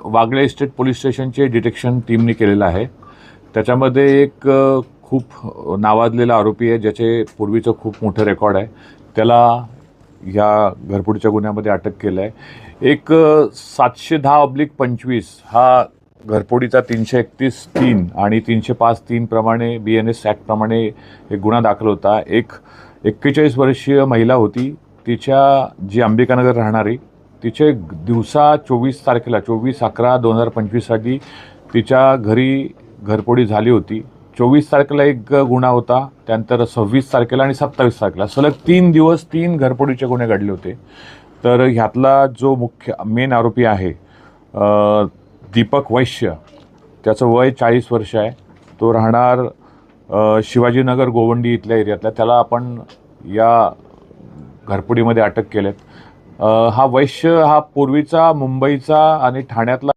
Wagle estate police स्टेशनचे detection टीमने केलेलं आहे. त्याच्यामध्ये एक खूप नावाजलेला आरोपी आहे, ज्याचे पूर्वीचं खूप मोठं रेकॉर्ड आहे. त्याला ह्या घरफोडीच्या गुन्ह्यामध्ये अटक केलं आहे. एक 710/25 हा घरफोडीचा 331(3) आणि 305(3) प्रमाणे BNS ॲक्टप्रमाणे एक गुन्हा दाखल होता. एक 41 वर्षीय महिला होती. तिच्या जी अंबिकानगर राहणारी, तिचे दिवसा 24 तारखेला 24/11/2025 तिच्या घरी घरफोडी झाली होती. 24 तारखेला एक गुन्हा होता, त्यानंतर 26 तारखेला आणि 27 तारखेला सलग 3 दिवस 3 घरफोडीचे गुन्हे घडले होते. तर ह्यातला जो मुख्य मेन आरोपी आहे दीपक वैश्य, त्याचं वय 40 वर्ष आहे. तो राहणार शिवाजीनगर गोवंडी इथल्या एरियातला. त्याला आपण या घरफोडीमध्ये अटक केलेत. हा वैश्य हा पूर्वीचा मुंबईचा आणि ठाण्यातला